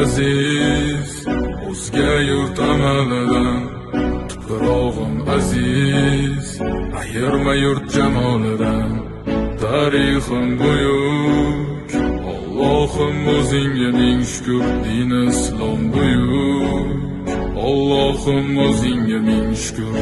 aziz, o'zga yurt amalidan. Tuprog'im aziz, ayirma yurt jamolidan. Tarixim buyuk, Allohim o'zingga ming shukr. Din islom buyuk, Allohim o'zingga ming shukr.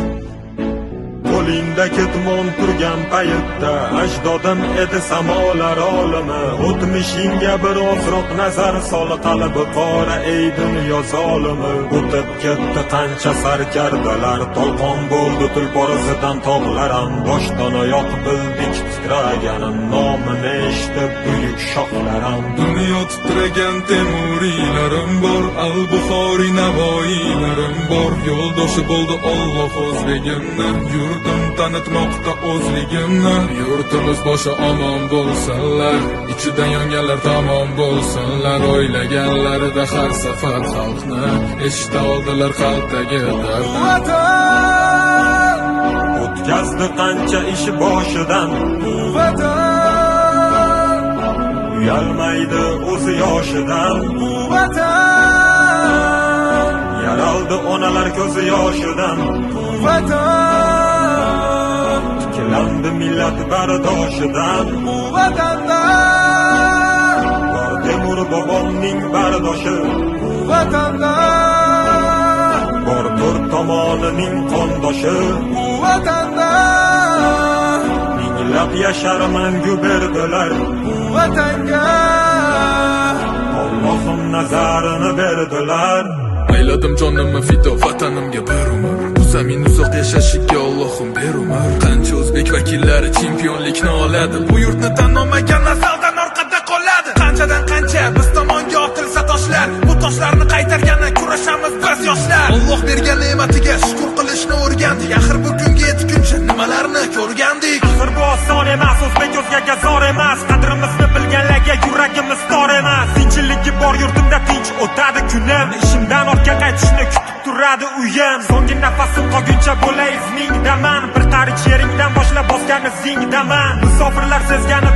Qo'lingda ketmon turgan paytda ajdodim edi samolar olimi. O'tmishingga birozroq nazar sol, qalbi qora ey dunyo zolimi. O'tib ketdi qancha sarkardalar, tolqon bo'ldi tulporizidan tog'laram. Boshdan oyoq bildik titraganim, nomini eshitib buyuk shohlarim. Dunyo titragan temuriylarim bor, al-Buxoriy navoiylarim bor. Yo'ldoshi bo'ldi Alloh o'zligimni, yurtim tanitmoqda o'zligimni. Yurtimiz boshi omon bo'lsinlar, ichidan yonganlar tamom bo'lsinlar. O'ylaganlarida har safar xalqni eshita oldilar qalbdagi dardni. Vatan O'tkazdi qancha ish boshidan, Vatan uyalmaydi o'zi yoshidan. Vatan Yaraldi onalar ko'zi yoshidan, Vatan tiklandi millat bardoshidan. Vatanda Bor Temur bobomning bardoshi, Vatanda bor to'rt tomonining qondoshi. Vatanda Minglab yashar mangu berdilar, Vatanga Allohim nazarini berdilar. Ayladim jonimni fido vatanimga bir umr, bu zamin uzoq yashashiga Allohim ber umr. Qancha o'zbek vakillari chempionlikni oladi, bu yurtni tan olmagan nasldan orqada qoladi. Qanchadan qancha biz tomonga otilsa toshlar, bu toshlarni qaytargani kurashamiz biz yoshlar. Alloh bergan ne'matiga shukr qilishni o'rgandik, axir bu kunga yetguncha nimalarni ko'rgandik. Axir bu oson emas, o'zbek o'zgaga zor emas. Qadrimizni bilganlarga yuragimiz tor emas. Tinchiligi bor yurtimda tinch o'tadi kunim, ishimdan ortga qaytishni kutib turadi uyim. So'nggi nafasim qolguncha bo'lay izmingdaman, bir qarich yeringdan boshlab bosgan izingdaman. Musofirlar sezgani